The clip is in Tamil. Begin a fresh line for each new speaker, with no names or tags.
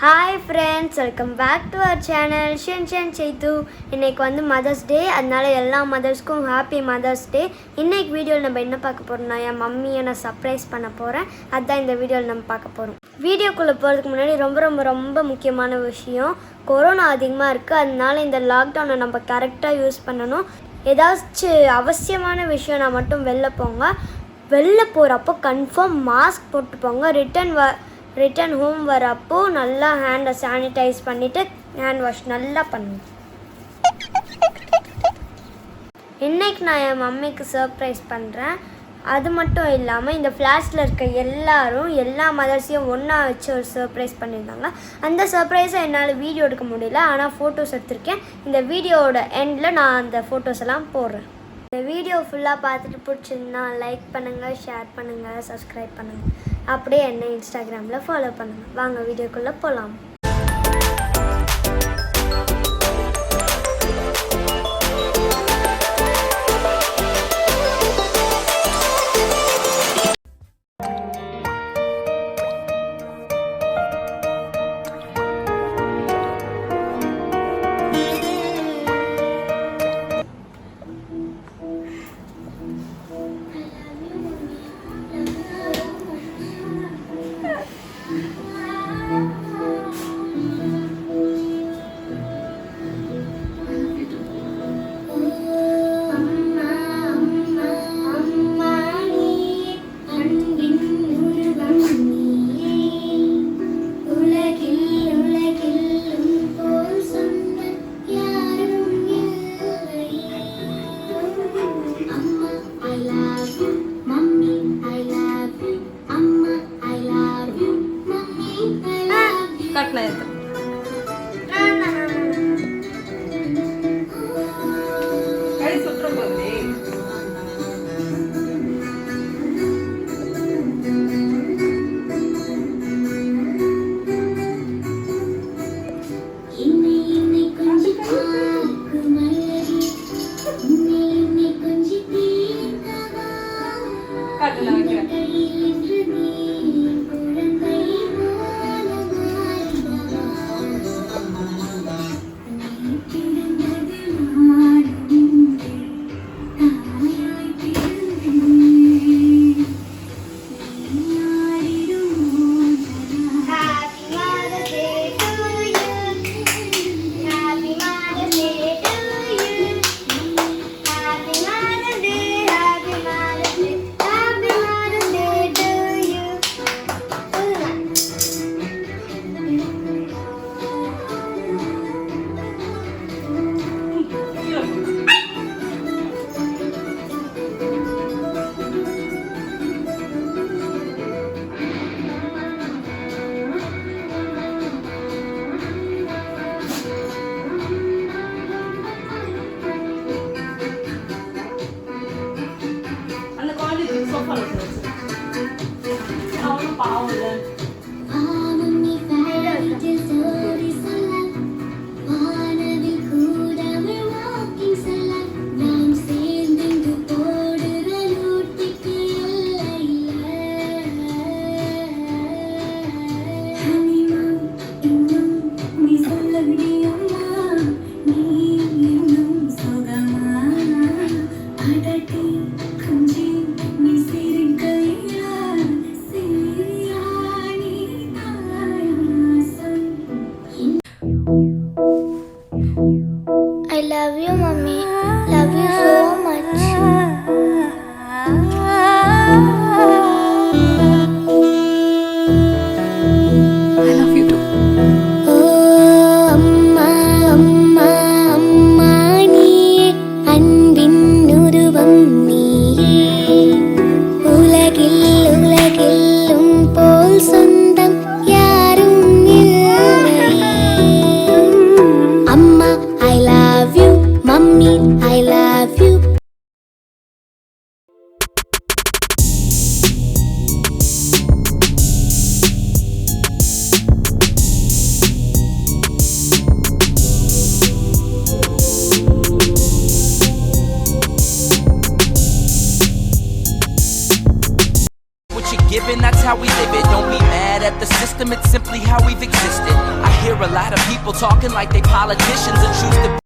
Hi friends, welcome back to our channel ஷென் செய்து. இன்றைக்கி வந்து மதர்ஸ் டே, அதனால எல்லா மதர்ஸ்க்கும் ஹாப்பி மதர்ஸ் டே. இன்றைக்கி வீடியோவில் நம்ம என்ன பார்க்க போகிறோம்னா, என் மம்மியை நான் சர்ப்ரைஸ் பண்ண போகிறேன். அதுதான் இந்த வீடியோவில் நம்ம பார்க்க போகிறோம். வீடியோக்குள்ளே போகிறதுக்கு முன்னாடி ரொம்ப முக்கியமான விஷயம், கொரோனா அதிகமாக இருக்குது. அதனால இந்த லாக்டவுனை நம்ம கரெக்டாக யூஸ் பண்ணணும். ஏதாச்சும் அவசியமான விஷயம்னா மட்டும் வெளில போங்க. வெளில போகிறப்போ கன்ஃபார்ம் மாஸ்க் போட்டு போங்க. ரிட்டன் ஹோம் வரப்போ நல்லா ஹேண்டை சானிடைஸ் பண்ணிவிட்டு ஹேண்ட் வாஷ் நல்லா பண்ணுங்க. இன்றைக்கி நான் என் மம்மிக்கு சர்ப்ரைஸ் பண்ணுறேன். அது மட்டும் இல்லாமல் இந்த ஃப்ளாஷில் இருக்க எல்லா மதர்ஸையும் ஒன்றா வச்சு ஒரு சர்ப்ரைஸ் பண்ணியிருந்தாங்க. அந்த சர்ப்ரைஸை என்னால் வீடியோ எடுக்க முடியல, ஆனால் ஃபோட்டோஸ் எடுத்திருக்கேன். இந்த வீடியோவோட எண்டில் நான் அந்த ஃபோட்டோஸ் எல்லாம் போடுறேன். இந்த வீடியோ ஃபுல்லாக பார்த்துட்டு பிடிச்சிருந்தா லைக் பண்ணுங்கள், ஷேர் பண்ணுங்கள், சப்ஸ்கிரைப் பண்ணுங்கள். அப்படியே என்ன இன்ஸ்டாகிராமில் ஃபாலோ பண்ணுங்கள். வாங்க வீடியோக்குள்ளே போகலாம். I love you, Mommy. Love you so much.
I love you too.
Oh, Amma, Amma, Amma, நீயே அன்பின் உருவம் நீயே. உலகில் உலகிலும் போல் சொந்தம் யாரும் இல்லை. அம்மா, I love you. Mommy, I love you.
What you're giving, that's how we live it. Don't be mad at the system, it's simply how we've existed. A lot of people talking like they politicians and choose to